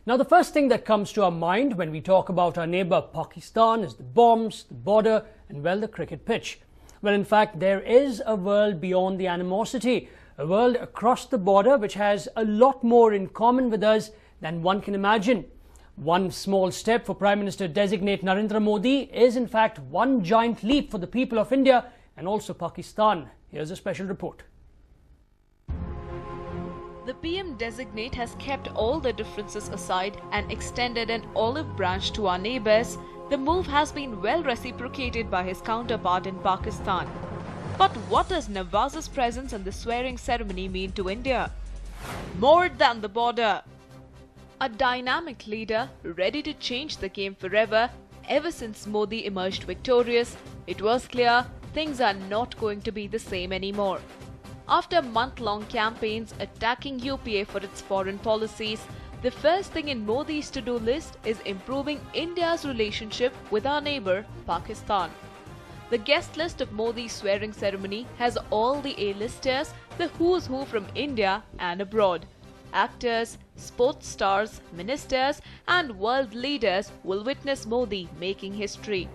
Now, the first thing that comes to our mind when we talk about our neighbour Pakistan is the bombs, the border and, well, the cricket pitch. Well, in fact, there is a world beyond the animosity, a world across the border which has a lot more in common with us than one can imagine. One small step for Prime Minister-designate Narendra Modi is, in fact, one giant leap for the people of India and also Pakistan. Here's a special report. The PM-designate has kept all the differences aside and extended an olive branch to our neighbours. The move has been well reciprocated by his counterpart in Pakistan. But what does Nawaz's presence in the swearing ceremony mean to India? More than the border. A dynamic leader ready to change the game forever. Ever since Modi emerged victorious, it was clear things are not going to be the same anymore. After month-long campaigns attacking UPA for its foreign policies, the first thing in Modi's to-do list is improving India's relationship with our neighbour, Pakistan. The guest list of Modi's swearing ceremony has all the A-listers, the who's who from India and abroad. Actors, sports stars, ministers and world leaders will witness Modi making history.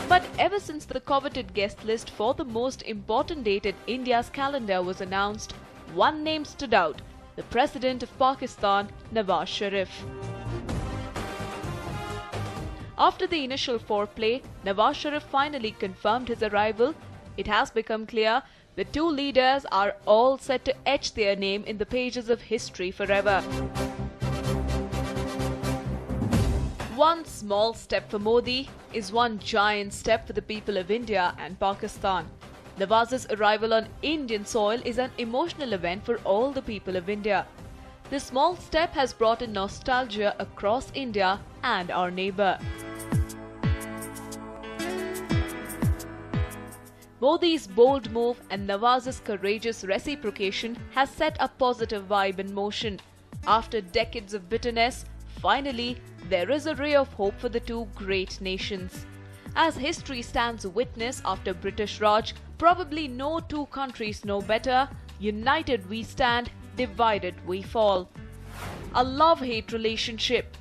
But ever since the coveted guest list for the most important date in India's calendar was announced, one name stood out: the President of Pakistan, Nawaz Sharif. After the initial foreplay, Nawaz Sharif finally confirmed his arrival. It has become clear the two leaders are all set to etch their name in the pages of history forever. One small step for Modi is one giant step for the people of India and Pakistan. Nawaz's arrival on Indian soil is an emotional event for all the people of India. This small step has brought in nostalgia across India and our neighbour. Modi's bold move and Nawaz's courageous reciprocation has set a positive vibe in motion. After decades of bitterness, finally, there is a ray of hope for the two great nations. As history stands witness after British Raj, probably no two countries know better. United we stand, divided we fall. A love-hate relationship.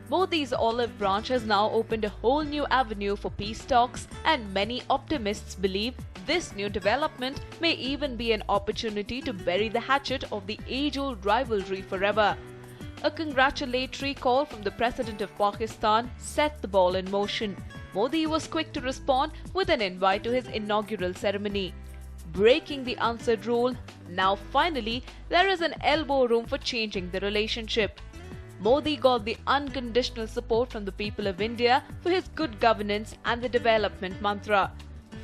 Modi's olive branch has now opened a whole new avenue for peace talks, and many optimists believe this new development may even be an opportunity to bury the hatchet of the age-old rivalry forever. A congratulatory call from the President of Pakistan set the ball in motion. Modi was quick to respond with an invite to his inaugural ceremony. Breaking the answered rule, now finally there is an elbow room for changing the relationship. Modi got the unconditional support from the people of India for his good governance and the development mantra.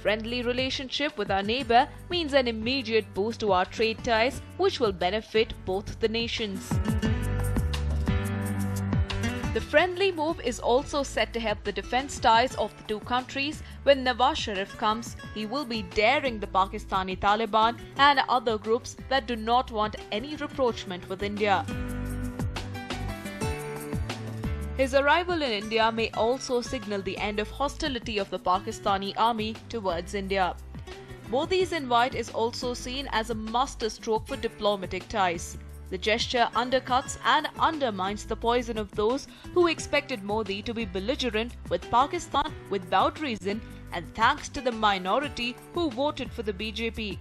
Friendly relationship with our neighbour means an immediate boost to our trade ties, which will benefit both the nations. The friendly move is also set to help the defence ties of the two countries. When Nawaz Sharif comes, he will be daring the Pakistani Taliban and other groups that do not want any rapprochement with India. His arrival in India may also signal the end of hostility of the Pakistani army towards India. Modi's invite is also seen as a masterstroke for diplomatic ties. The gesture undercuts and undermines the poison of those who expected Modi to be belligerent with Pakistan without reason and thanks to the minority who voted for the BJP.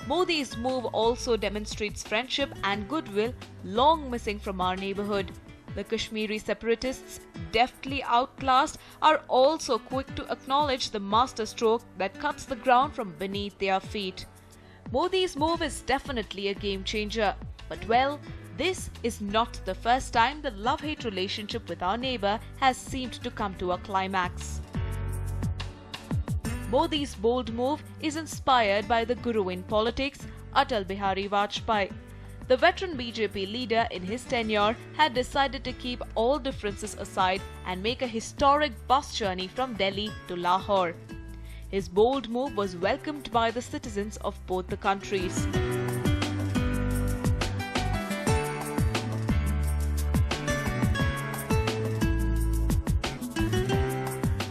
Modi's move also demonstrates friendship and goodwill long missing from our neighbourhood. The Kashmiri separatists, deftly outclassed, are also quick to acknowledge the masterstroke that cuts the ground from beneath their feet. Modi's move is definitely a game changer. But well, this is not the first time the love-hate relationship with our neighbour has seemed to come to a climax. Modi's bold move is inspired by the guru in politics, Atal Bihari Vajpayee. The veteran BJP leader in his tenure had decided to keep all differences aside and make a historic bus journey from Delhi to Lahore. His bold move was welcomed by the citizens of both the countries.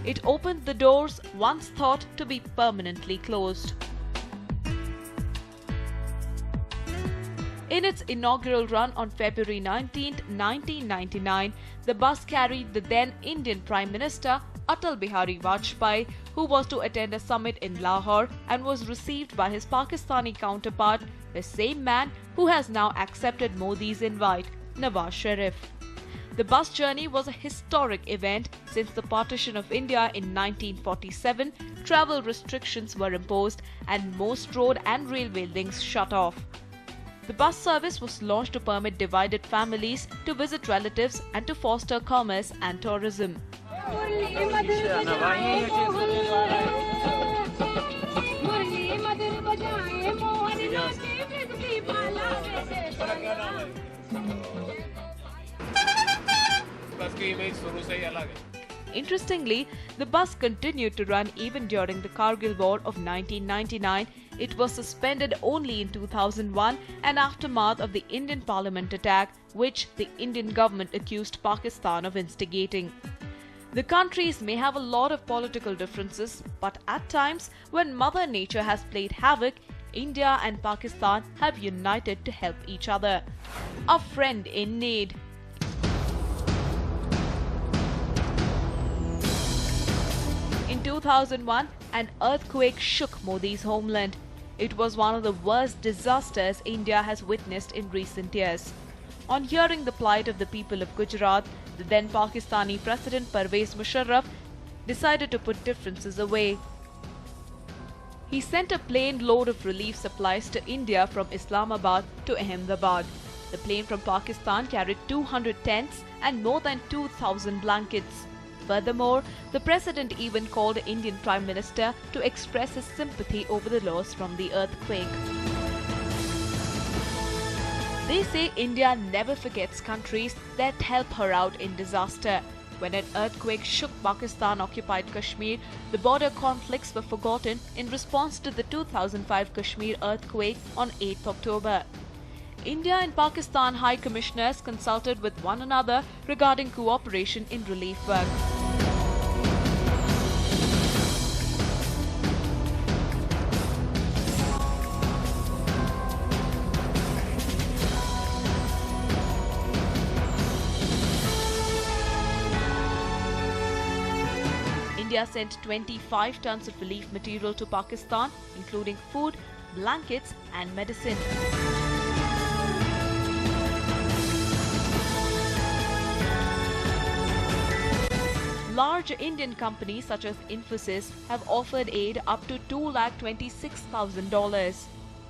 It opened the doors once thought to be permanently closed. In its inaugural run on February 19, 1999, the bus carried the then Indian Prime Minister Atal Bihari Vajpayee, who was to attend a summit in Lahore and was received by his Pakistani counterpart, the same man who has now accepted Modi's invite, Nawaz Sharif. The bus journey was a historic event since the partition of India in 1947. Travel restrictions were imposed and most road and railway links shut off. The bus service was launched to permit divided families to visit relatives and to foster commerce and tourism. Interestingly, the bus continued to run even during the Kargil War of 1999. It was suspended only in 2001, an aftermath of the Indian Parliament attack, which the Indian government accused Pakistan of instigating. The countries may have a lot of political differences, but at times, when Mother Nature has played havoc, India and Pakistan have united to help each other. A friend in need. In 2001, an earthquake shook Modi's homeland. It was one of the worst disasters India has witnessed in recent years. On hearing the plight of the people of Gujarat, the then Pakistani President Pervez Musharraf decided to put differences away. He sent a plane load of relief supplies to India from Islamabad to Ahmedabad. The plane from Pakistan carried 200 tents and more than 2,000 blankets. Furthermore, the president even called the Indian Prime Minister to express his sympathy over the loss from the earthquake. They say India never forgets countries that help her out in disaster. When an earthquake shook Pakistan-occupied Kashmir, the border conflicts were forgotten in response to the 2005 Kashmir earthquake on 8 October. India and Pakistan High Commissioners consulted with one another regarding cooperation in relief work. India sent 25 tons of relief material to Pakistan, including food, blankets and medicine. Large Indian companies such as Infosys have offered aid up to $226,000.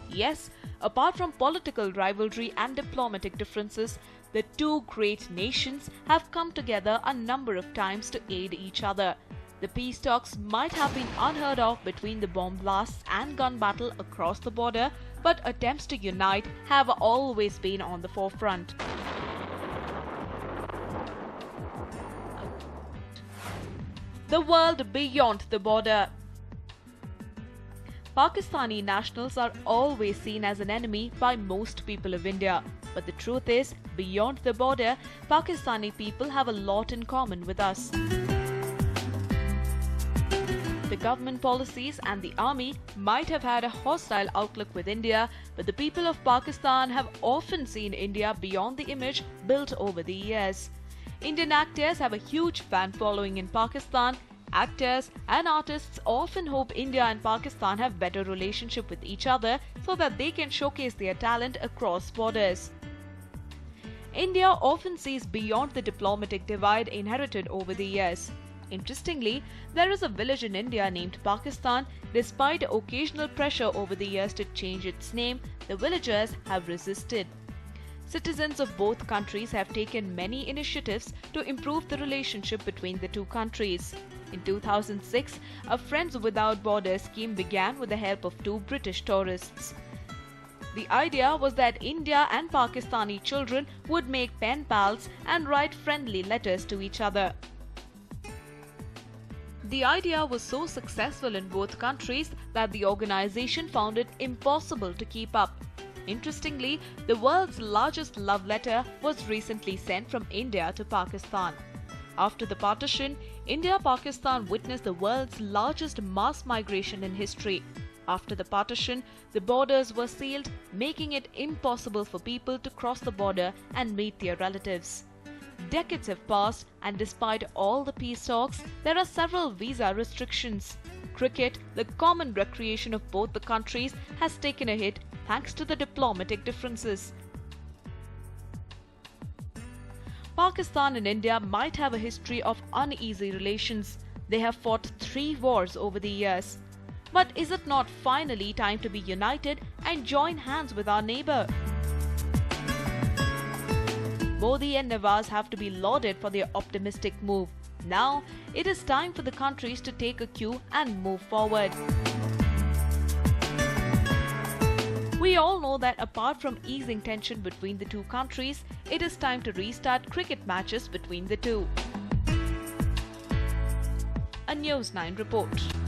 Yes, apart from political rivalry and diplomatic differences, the two great nations have come together a number of times to aid each other. The peace talks might have been unheard of between the bomb blasts and gun battle across the border, but attempts to unite have always been on the forefront. The world beyond the border. Pakistani nationals are always seen as an enemy by most people of India. But the truth is, beyond the border, Pakistani people have a lot in common with us. The government policies and the army might have had a hostile outlook with India, but the people of Pakistan have often seen India beyond the image built over the years. Indian actors have a huge fan following in Pakistan. Actors and artists often hope India and Pakistan have better relationship with each other so that they can showcase their talent across borders. India often sees beyond the diplomatic divide inherited over the years. Interestingly, there is a village in India named Pakistan. Despite occasional pressure over the years to change its name, the villagers have resisted. Citizens of both countries have taken many initiatives to improve the relationship between the two countries. In 2006, a Friends Without Borders scheme began with the help of two British tourists. The idea was that India and Pakistani children would make pen pals and write friendly letters to each other. The idea was so successful in both countries that the organization found it impossible to keep up. Interestingly, the world's largest love letter was recently sent from India to Pakistan. After the partition, India-Pakistan witnessed the world's largest mass migration in history. After the partition, the borders were sealed, making it impossible for people to cross the border and meet their relatives. Decades have passed, and despite all the peace talks, there are several visa restrictions. Cricket, the common recreation of both the countries, has taken a hit thanks to the diplomatic differences. Pakistan and India might have a history of uneasy relations. They have fought 3 wars over the years. But is it not finally time to be united and join hands with our neighbour? Modi and Nawaz have to be lauded for their optimistic move. Now, it is time for the countries to take a cue and move forward. We all know that apart from easing tension between the two countries, it is time to restart cricket matches between the two. A News9 report.